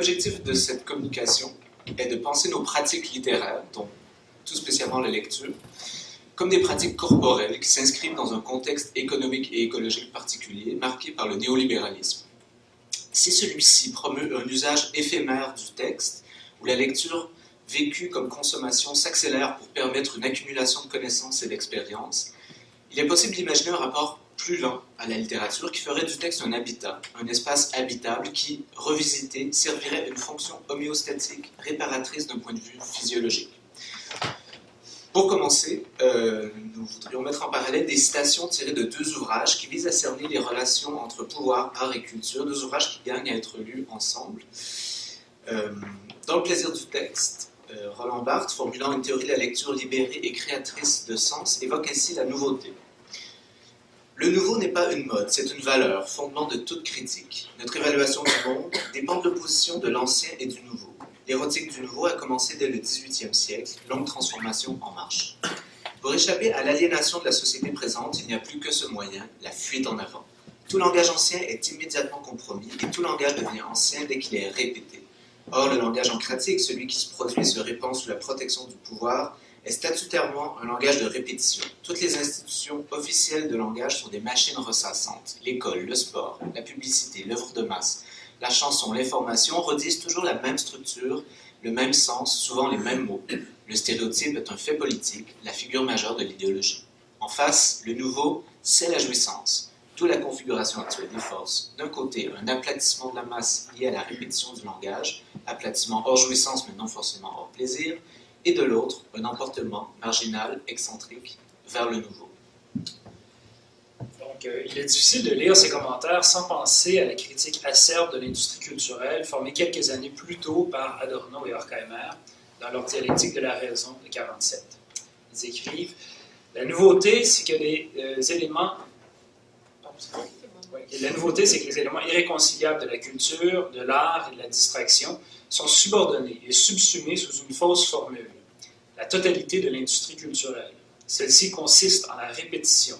L'objectif de cette communication est de penser nos pratiques littéraires, dont tout spécialement la lecture, comme des pratiques corporelles qui s'inscrivent dans un contexte économique et écologique particulier, marqué par le néolibéralisme. Si celui-ci promeut un usage éphémère du texte, où la lecture vécue comme consommation s'accélère pour permettre une accumulation de connaissances et d'expériences, il est possible d'imaginer un rapport plus lent à la littérature qui ferait du texte un habitat, un espace habitable qui, revisité, servirait une fonction homéostatique réparatrice d'un point de vue physiologique. Pour commencer, nous voudrions mettre en parallèle des citations tirées de deux ouvrages qui visent à cerner les relations entre pouvoir, art et culture, deux ouvrages qui gagnent à être lus ensemble. Dans le plaisir du texte, Roland Barthes, formulant une théorie de la lecture libérée et créatrice de sens, évoque ainsi la nouveauté. Le nouveau n'est pas une mode, c'est une valeur, fondement de toute critique. Notre évaluation du monde dépend de l'opposition de l'ancien et du nouveau. L'érotique du nouveau a commencé dès le XVIIIe siècle, longue transformation en marche. Pour échapper à l'aliénation de la société présente, il n'y a plus que ce moyen, la fuite en avant. Tout langage ancien est immédiatement compromis et tout langage devient ancien dès qu'il est répété. Or, le langage encratique, celui qui se produit et se répand sous la protection du pouvoir, est statutairement un langage de répétition. Toutes les institutions officielles de langage sont des machines ressassantes. L'école, le sport, la publicité, l'œuvre de masse, la chanson, l'information redisent toujours la même structure, le même sens, souvent les mêmes mots. Le stéréotype est un fait politique, la figure majeure de l'idéologie. En face, le nouveau, c'est la jouissance. D'où la configuration actuelle des forces. D'un côté, un aplatissement de la masse lié à la répétition du langage, aplatissement hors jouissance mais non forcément hors plaisir, et de l'autre, un emportement marginal, excentrique, vers le nouveau. Donc, il est difficile de lire ces commentaires sans penser à la critique acerbe de l'industrie culturelle formée quelques années plus tôt par Adorno et Horkheimer dans leur dialectique de la raison de 1947. Ils écrivent « La nouveauté, c'est que les éléments... La nouveauté, c'est que les éléments irréconciliables de la culture, de l'art et de la distraction sont subordonnés et subsumés sous une fausse formule, la totalité de l'industrie culturelle. Celle-ci consiste en la répétition.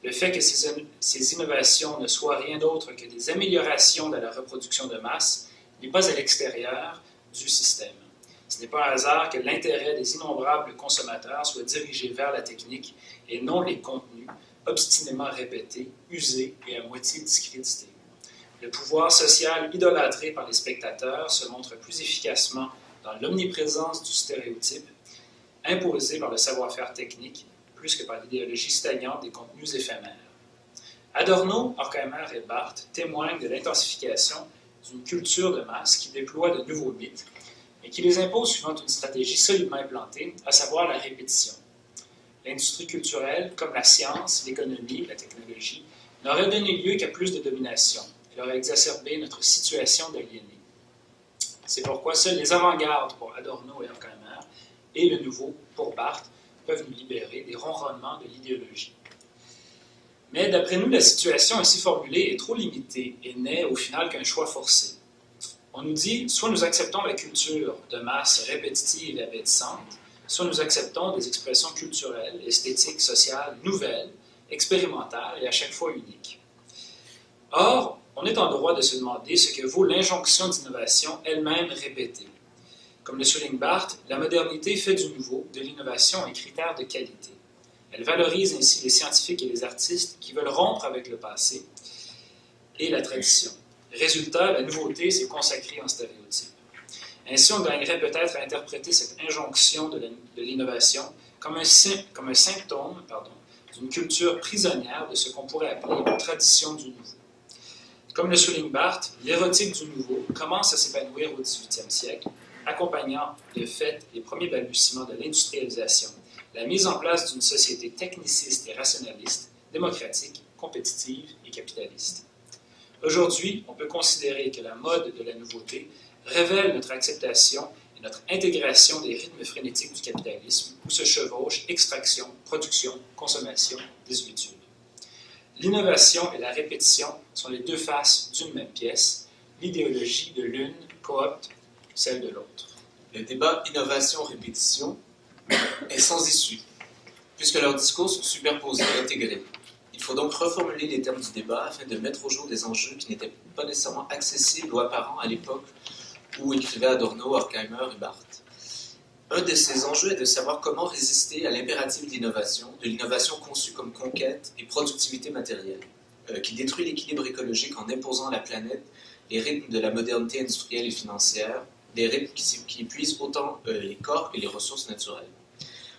Le fait que ces innovations ne soient rien d'autre que des améliorations de la reproduction de masse n'est pas à l'extérieur du système. Ce n'est pas un hasard que l'intérêt des innombrables consommateurs soit dirigé vers la technique et non les contenus obstinément répétés, usés et à moitié discrédités. Le pouvoir social idolâtré par les spectateurs se montre plus efficacement dans l'omniprésence du stéréotype, imposé par le savoir-faire technique, plus que par l'idéologie stagnante des contenus éphémères. Adorno, Horkheimer et Barthes témoignent de l'intensification d'une culture de masse qui déploie de nouveaux mythes, mais qui les impose suivant une stratégie solidement implantée, à savoir la répétition. L'industrie culturelle, comme la science, l'économie, la technologie, n'aurait donné lieu qu'à plus de domination. Elle aurait exacerbé notre situation d'aliénés. C'est pourquoi seuls les avant-gardes pour Adorno et Horkheimer et le nouveau pour Barthes peuvent nous libérer des ronronnements de l'idéologie. Mais d'après nous, la situation ainsi formulée est trop limitée et n'est au final qu'un choix forcé. On nous dit, soit nous acceptons la culture de masse répétitive et abétissante, soit nous acceptons des expressions culturelles, esthétiques, sociales, nouvelles, expérimentales et à chaque fois uniques. Or, on est en droit de se demander ce que vaut l'injonction d'innovation elle-même répétée. Comme le souligne Barthes, la modernité fait du nouveau, de l'innovation, un critère de qualité. Elle valorise ainsi les scientifiques et les artistes qui veulent rompre avec le passé et la tradition. Résultat, la nouveauté s'est consacrée en stéréotype. Ainsi, on gagnerait peut-être à interpréter cette injonction de l'innovation comme un symptôme d'une culture prisonnière de ce qu'on pourrait appeler la tradition du nouveau. Comme le souligne Barthes, l'érotique du nouveau commence à s'épanouir au XVIIIe siècle, accompagnant de fait les premiers balbutiements de l'industrialisation, la mise en place d'une société techniciste et rationaliste, démocratique, compétitive et capitaliste. Aujourd'hui, on peut considérer que la mode de la nouveauté révèle notre acceptation et notre intégration des rythmes frénétiques du capitalisme où se chevauchent extraction, production, consommation, désuétude. L'innovation et la répétition sont les deux faces d'une même pièce. L'idéologie de l'une coopte celle de l'autre. Le débat innovation-répétition est sans issue, puisque leurs discours sont superposés et intégrés. Il faut donc reformuler les termes du débat afin de mettre au jour des enjeux qui n'étaient pas nécessairement accessibles ou apparents à l'époque où écrivaient Adorno, Horkheimer et Barthes. Un de ces enjeux est de savoir comment résister à l'impératif de l'innovation conçue comme conquête et productivité matérielle, qui détruit l'équilibre écologique en imposant à la planète les rythmes de la modernité industrielle et financière, des rythmes qui épuisent autant les corps et les ressources naturelles.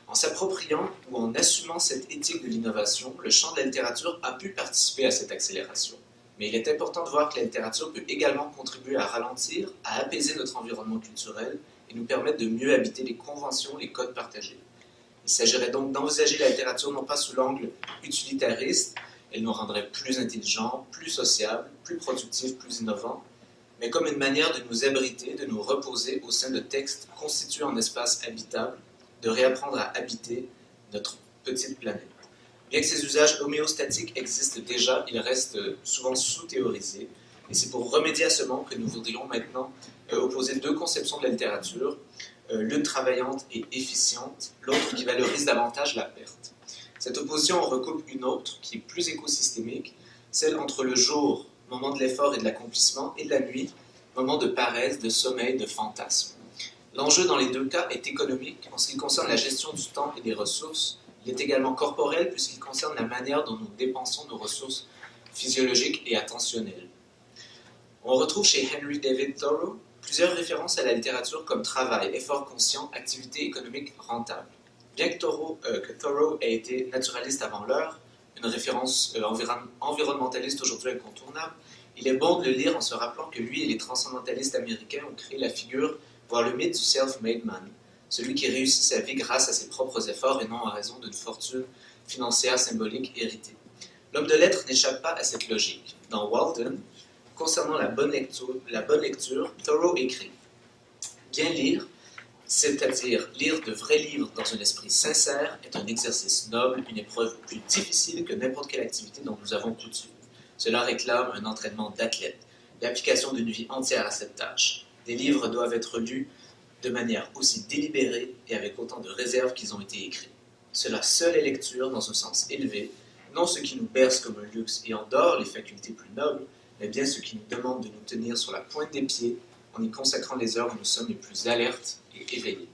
En s'appropriant ou en assumant cette éthique de l'innovation, le champ de la littérature a pu participer à cette accélération. Mais il est important de voir que la littérature peut également contribuer à ralentir, à apaiser notre environnement culturel et nous permettre de mieux habiter les conventions, les codes partagés. Il s'agirait donc d'envisager la littérature non pas sous l'angle utilitariste, elle nous rendrait plus intelligents, plus sociables, plus productifs, plus innovants, mais comme une manière de nous abriter, de nous reposer au sein de textes constitués en espaces habitables, de réapprendre à habiter notre petite planète. Bien que ces usages homéostatiques existent déjà, ils restent souvent sous-théorisés. Et c'est pour remédier à ce manque que nous voudrions maintenant opposer deux conceptions de la littérature, l'une travaillante et efficiente, l'autre qui valorise davantage la perte. Cette opposition en recoupe une autre, qui est plus écosystémique, celle entre le jour, moment de l'effort et de l'accomplissement, et la nuit, moment de paresse, de sommeil, de fantasme. L'enjeu dans les deux cas est économique en ce qui concerne la gestion du temps et des ressources. Il est également corporel puisqu'il concerne la manière dont nous dépensons nos ressources physiologiques et attentionnelles. On retrouve chez Henry David Thoreau plusieurs références à la littérature comme travail, effort conscient, activité économique rentable. Bien que Thoreau ait été naturaliste avant l'heure, une référence environnementaliste aujourd'hui incontournable, il est bon de le lire en se rappelant que lui et les transcendantalistes américains ont créé la figure, voire le mythe du self-made man, celui qui réussit sa vie grâce à ses propres efforts et non en raison d'une fortune financière symbolique héritée. L'homme de lettres n'échappe pas à cette logique. Dans Walden, concernant la bonne lecture, Thoreau écrit « Bien lire, c'est-à-dire lire de vrais livres dans un esprit sincère, est un exercice noble, une épreuve plus difficile que n'importe quelle activité dont nous avons coutume. Cela réclame un entraînement d'athlète, l'application d'une vie entière à cette tâche. Des livres doivent être lus de manière aussi délibérée et avec autant de réserve qu'ils ont été écrits. Cela seul est lecture dans un sens élevé, non ce qui nous berce comme un luxe et endort les facultés plus nobles, mais bien ce qui nous demande de nous tenir sur la pointe des pieds en y consacrant les heures où nous sommes les plus alertes et éveillés. »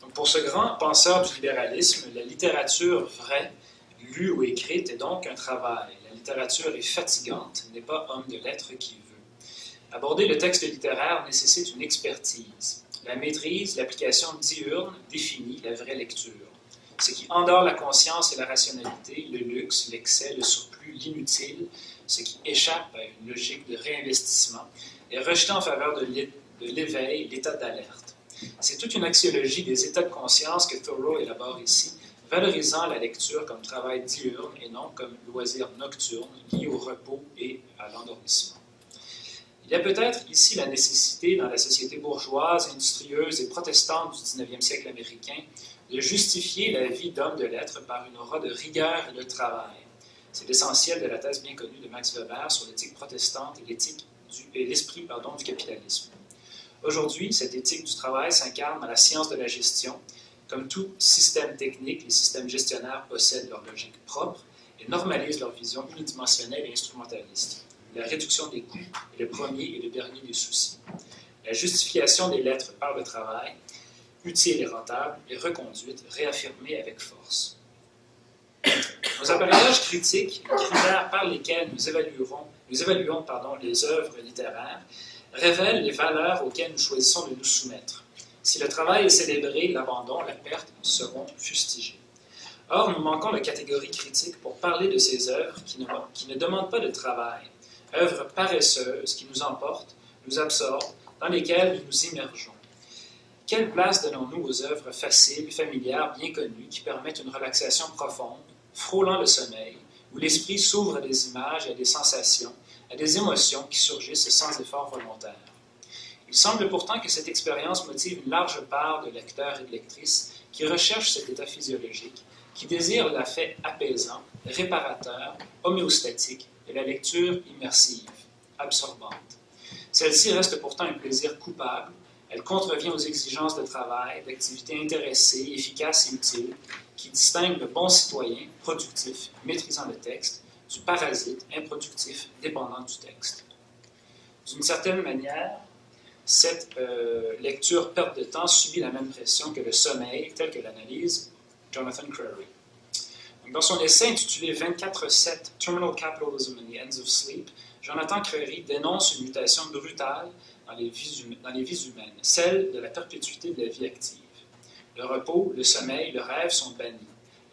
Donc pour ce grand penseur du libéralisme, la littérature vraie, lue ou écrite, est donc un travail. La littérature est fatigante, n'est pas homme de lettres qui veut. Aborder le texte littéraire nécessite une expertise. La maîtrise, l'application diurne définit la vraie lecture. Ce qui endort la conscience et la rationalité, le luxe, l'excès, le surplus, l'inutile, ce qui échappe à une logique de réinvestissement, est rejeté en faveur de l'éveil, l'état d'alerte. C'est toute une axiologie des états de conscience que Thoreau élabore ici, valorisant la lecture comme travail diurne et non comme loisir nocturne lié au repos et à l'endormissement. Il y a peut-être ici la nécessité, dans la société bourgeoise, industrieuse et protestante du 19e siècle américain, de justifier la vie d'homme de lettres par une aura de rigueur et de travail. C'est l'essentiel de la thèse bien connue de Max Weber sur l'éthique protestante et l'esprit du capitalisme. Aujourd'hui, cette éthique du travail s'incarne dans la science de la gestion. Comme tout système technique, les systèmes gestionnaires possèdent leur logique propre et normalisent leur vision unidimensionnelle et instrumentaliste. La réduction des coûts est le premier et le dernier des soucis. La justification des lettres par le travail, utile et rentable, est reconduite, réaffirmée avec force. Nos appareillages critiques, les critères par lesquels nous évaluons les œuvres littéraires, révèlent les valeurs auxquelles nous choisissons de nous soumettre. Si le travail est célébré, l'abandon, la perte seront fustigés. Or, nous manquons de catégories critiques pour parler de ces œuvres qui ne demandent pas de travail, œuvres paresseuses qui nous emportent, nous absorbent, dans lesquelles nous nous immergeons. Quelle place donnons-nous aux œuvres faciles, familières, bien connues, qui permettent une relaxation profonde, frôlant le sommeil, où l'esprit s'ouvre à des images et à des sensations, à des émotions qui surgissent sans effort volontaire? Il semble pourtant que cette expérience motive une large part de lecteurs et de lectrices qui recherchent cet état physiologique, qui désirent l'affect apaisant, réparateur, homéostatique de la lecture immersive, absorbante. Celle-ci reste pourtant un plaisir coupable. Elle contrevient aux exigences de travail, d'activité intéressée, efficace et utile, qui distinguent le bon citoyen, productif, maîtrisant le texte, du parasite, improductif, dépendant du texte. D'une certaine manière, cette lecture perte de temps subit la même pression que le sommeil, tel que l'analyse Jonathan Crary. Donc, dans son essai intitulé 24/7 Terminal Capitalism and the Ends of Sleep, Jonathan Crary dénonce une mutation brutale dans les vies humaines, celle de la perpétuité de la vie active. Le repos, le sommeil, le rêve sont bannis.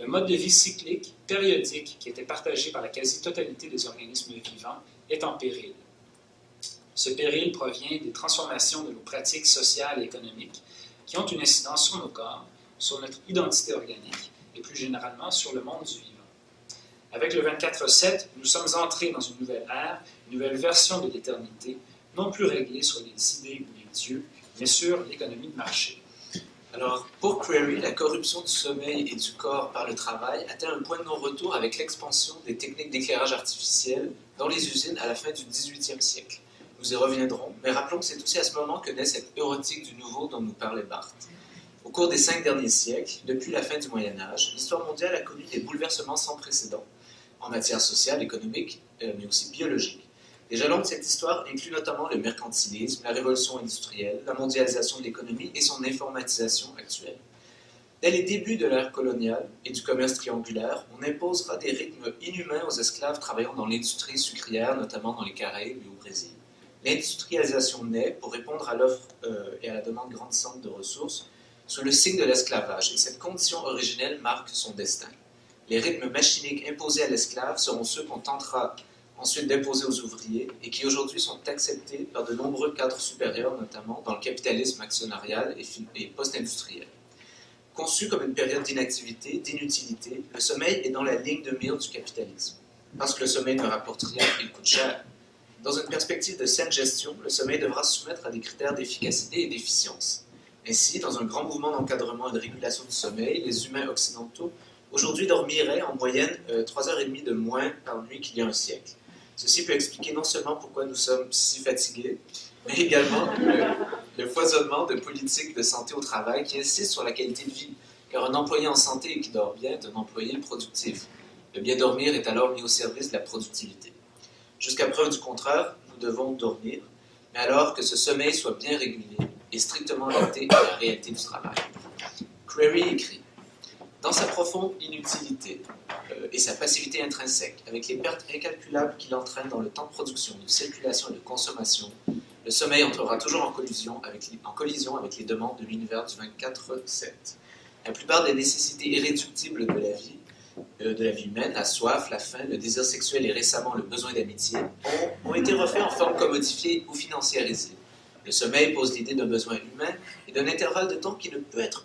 Le mode de vie cyclique, périodique, qui était partagé par la quasi-totalité des organismes vivants, est en péril. Ce péril provient des transformations de nos pratiques sociales et économiques qui ont une incidence sur nos corps, sur notre identité organique et plus généralement sur le monde du vivant. Avec le 24/7, nous sommes entrés dans une nouvelle ère, une nouvelle version de l'éternité, non plus réglée sur les idées ou les dieux, mais sur l'économie de marché. Alors, pour Crary, la corruption du sommeil et du corps par le travail atteint un point de non-retour avec l'expansion des techniques d'éclairage artificiel dans les usines à la fin du 18e siècle. Nous y reviendrons, mais rappelons que c'est aussi à ce moment que naît cette érotique du nouveau dont nous parlait Barthes. Au cours des 5 derniers siècles, depuis la fin du Moyen-Âge, l'histoire mondiale a connu des bouleversements sans précédent, en matière sociale, économique, mais aussi biologique. Les jalons de cette histoire incluent notamment le mercantilisme, la révolution industrielle, la mondialisation de l'économie et son informatisation actuelle. Dès les débuts de l'ère coloniale et du commerce triangulaire, on imposera des rythmes inhumains aux esclaves travaillant dans l'industrie sucrière, notamment dans les Caraïbes et au Brésil. L'industrialisation naît pour répondre à l'offre et à la demande grandissante de ressources sous le signe de l'esclavage, et cette condition originelle marque son destin. Les rythmes machiniques imposés à l'esclave seront ceux qu'on tentera ensuite d'imposer aux ouvriers, et qui aujourd'hui sont acceptés par de nombreux cadres supérieurs, notamment dans le capitalisme actionnarial et post-industriel. Conçu comme une période d'inactivité, d'inutilité, le sommeil est dans la ligne de mire du capitalisme. Parce que le sommeil ne rapporte rien, il coûte cher. Dans une perspective de saine gestion, le sommeil devra se soumettre à des critères d'efficacité et d'efficience. Ainsi, dans un grand mouvement d'encadrement et de régulation du sommeil, les humains occidentaux aujourd'hui dormiraient en moyenne 3h30 de moins par nuit qu'il y a un siècle. Ceci peut expliquer non seulement pourquoi nous sommes si fatigués, mais également le foisonnement de politiques de santé au travail qui insistent sur la qualité de vie, car un employé en santé et qui dort bien est un employé productif. Le bien dormir est alors mis au service de la productivité. Jusqu'à preuve du contraire, nous devons dormir, mais alors que ce sommeil soit bien régulé et strictement adapté à la réalité du travail. Crary écrit: dans sa profonde inutilité et sa passivité intrinsèque, avec les pertes incalculables qu'il entraîne dans le temps de production, de circulation et de consommation, le sommeil entrera toujours en collision avec les demandes de l'univers du 24/7. La plupart des nécessités irréductibles de la vie humaine, la soif, la faim, le désir sexuel et récemment le besoin d'amitié, ont été refaits en forme commodifiée ou financiarisée. Le sommeil pose l'idée d'un besoin humain et d'un intervalle de temps qui ne peut être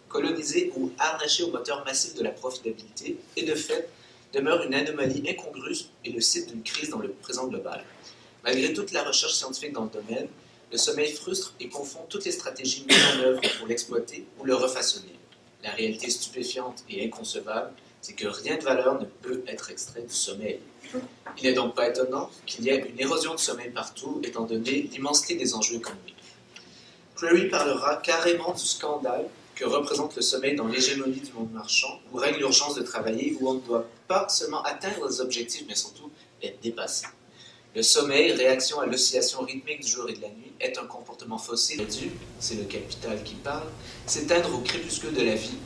colonisé ou harnaché au moteur massif de la profitabilité et de fait demeure une anomalie incongrue et le site d'une crise dans le présent global. Malgré toute la recherche scientifique dans le domaine, le sommeil frustre et confond toutes les stratégies mises en œuvre pour l'exploiter ou le refaçonner. La réalité stupéfiante et inconcevable, c'est que rien de valeur ne peut être extrait du sommeil. Il n'est donc pas étonnant qu'il y ait une érosion du sommeil partout, étant donné l'immensité des enjeux économiques. Crary parlera carrément du scandale que représente le sommeil dans l'hégémonie du monde marchand, où règne l'urgence de travailler, où on ne doit pas seulement atteindre les objectifs, mais surtout être dépassé. Le sommeil, réaction à l'oscillation rythmique du jour et de la nuit, est un comportement fossile dû, c'est le capital qui parle, s'éteindre au crépuscule de la vie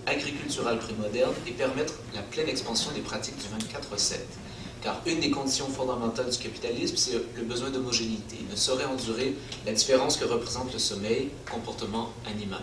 agriculturale prémoderne et permettre la pleine expansion des pratiques du 24/7. Car une des conditions fondamentales du capitalisme, c'est le besoin d'homogénéité. Il ne saurait endurer la différence que représente le sommeil, comportement animal.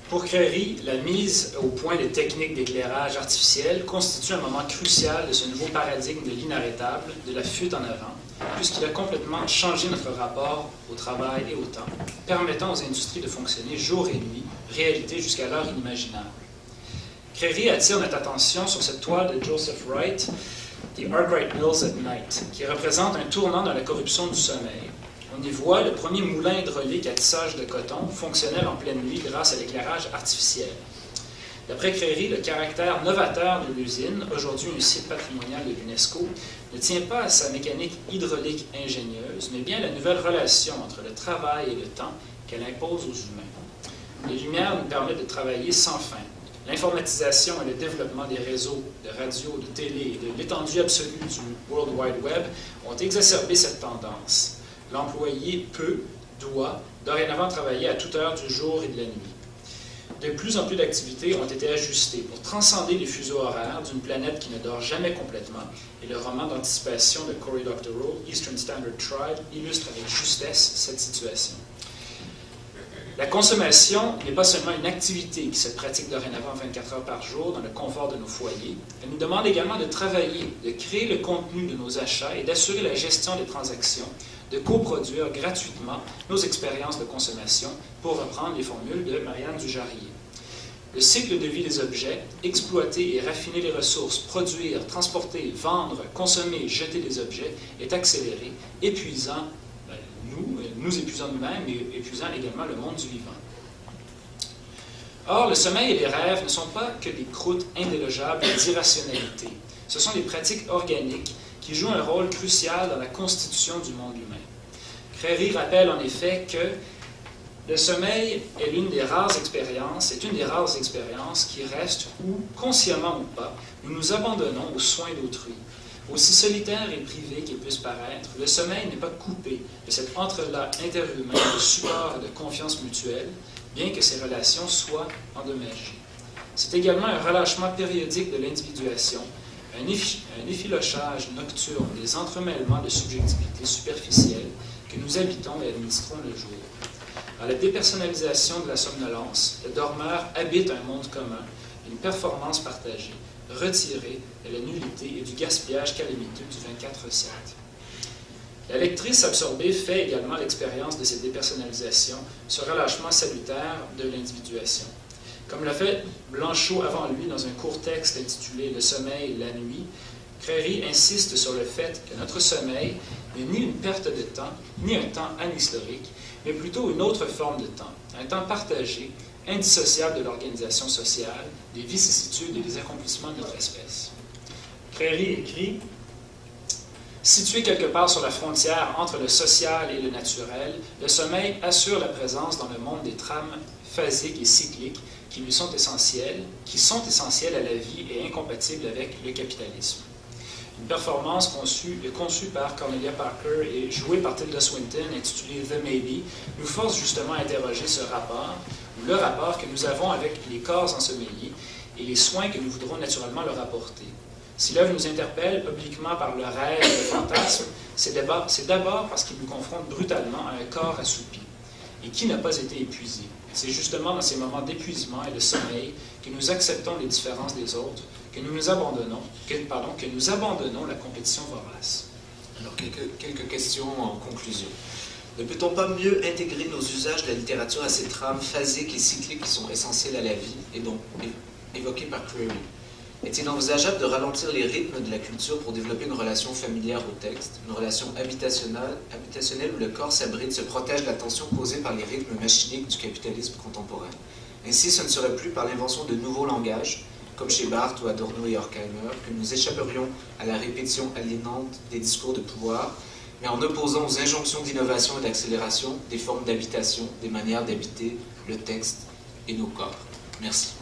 Pour Crary, la mise au point des techniques d'éclairage artificiel constitue un moment crucial de ce nouveau paradigme de l'inarrêtable, de la fuite en avant, puisqu'il a complètement changé notre rapport au travail et au temps, permettant aux industries de fonctionner jour et nuit, réalité jusqu'alors inimaginable. Crary attire notre attention sur cette toile de Joseph Wright, The Arkwright Mills at Night, qui représente un tournant dans la corruption du sommeil. On y voit le premier moulin hydraulique à tissage de coton fonctionnel en pleine nuit grâce à l'éclairage artificiel. D'après Crary, le caractère novateur de l'usine, aujourd'hui un site patrimonial de l'UNESCO, ne tient pas à sa mécanique hydraulique ingénieuse, mais bien à la nouvelle relation entre le travail et le temps qu'elle impose aux humains. Les lumières nous permettent de travailler sans fin. L'informatisation et le développement des réseaux de radio, de télé et de l'étendue absolue du World Wide Web ont exacerbé cette tendance. L'employé doit dorénavant travailler à toute heure du jour et de la nuit. De plus en plus d'activités ont été ajustées pour transcender les fuseaux horaires d'une planète qui ne dort jamais complètement, et le roman d'anticipation de Cory Doctorow, Eastern Standard Tribe, illustre avec justesse cette situation. La consommation n'est pas seulement une activité qui se pratique dorénavant 24 heures par jour dans le confort de nos foyers, elle nous demande également de travailler, de créer le contenu de nos achats et d'assurer la gestion des transactions, de coproduire gratuitement nos expériences de consommation, pour reprendre les formules de Marianne Dujarrier. Le cycle de vie des objets, exploiter et raffiner les ressources, produire, transporter, vendre, consommer, jeter des objets, est accéléré, épuisant nous épuisant nous-mêmes, mais épuisant également le monde du vivant. Or, le sommeil et les rêves ne sont pas que des croûtes indélogeables d'irrationalité. Ce sont des pratiques organiques qui jouent un rôle crucial dans la constitution du monde humain. Crary rappelle en effet que le sommeil est une des rares expériences qui reste où, consciemment ou pas, nous nous abandonnons aux soins d'autrui. Aussi solitaire et privé qu'il puisse paraître, le sommeil n'est pas coupé de cet entrelac interhumain de support et de confiance mutuelle, bien que ces relations soient endommagées. C'est également un relâchement périodique de l'individuation, un effilochage nocturne des entremêlements de subjectivité superficielle que nous habitons et administrons le jour. Dans la dépersonnalisation de la somnolence, le dormeur habite un monde commun, une performance partagée, retirée de la nullité et du gaspillage calamiteux du 24/7. La lectrice absorbée fait également l'expérience de cette dépersonnalisation, ce relâchement salutaire de l'individuation. Comme l'a fait Blanchot avant lui dans un court texte intitulé « Le sommeil, la nuit », Crary insiste sur le fait que notre sommeil n'est ni une perte de temps, ni un temps anhistorique, mais plutôt une autre forme de temps, un temps partagé, indissociable de l'organisation sociale, des vicissitudes et des accomplissements de notre espèce. Crary écrit « Situé quelque part sur la frontière entre le social et le naturel, le sommeil assure la présence dans le monde des trames phasiques et cycliques qui sont essentielles à la vie et incompatibles avec le capitalisme. » Une performance conçue par Cornelia Parker et jouée par Tilda Swinton, intitulée « The Maybe », nous force justement à interroger ce rapport, ou le rapport que nous avons avec les corps ensommeillés et les soins que nous voudrons naturellement leur apporter. Si l'œuvre nous interpelle obliquement par le rêve et le fantasme, c'est d'abord parce qu'il nous confronte brutalement à un corps assoupi. Et qui n'a pas été épuisé? C'est justement dans ces moments d'épuisement et de sommeil que nous acceptons les différences des autres, que nous abandonnons la compétition vorace. Alors, quelques questions en conclusion. Ne peut-on pas mieux intégrer nos usages de la littérature à ces trames phasiques et cycliques qui sont essentielles à la vie et donc évoquées par Crary? Est-il envisageable de ralentir les rythmes de la culture pour développer une relation familière au texte, une relation habitationnelle où le corps s'abrite, se protège de la tension causée par les rythmes machiniques du capitalisme contemporain? Ainsi, ce ne serait plus par l'invention de nouveaux langages, comme chez Barthes ou Adorno et Horkheimer, que nous échapperions à la répétition aliénante des discours de pouvoir, mais en opposant aux injonctions d'innovation et d'accélération des formes d'habitation, des manières d'habiter le texte et nos corps. Merci.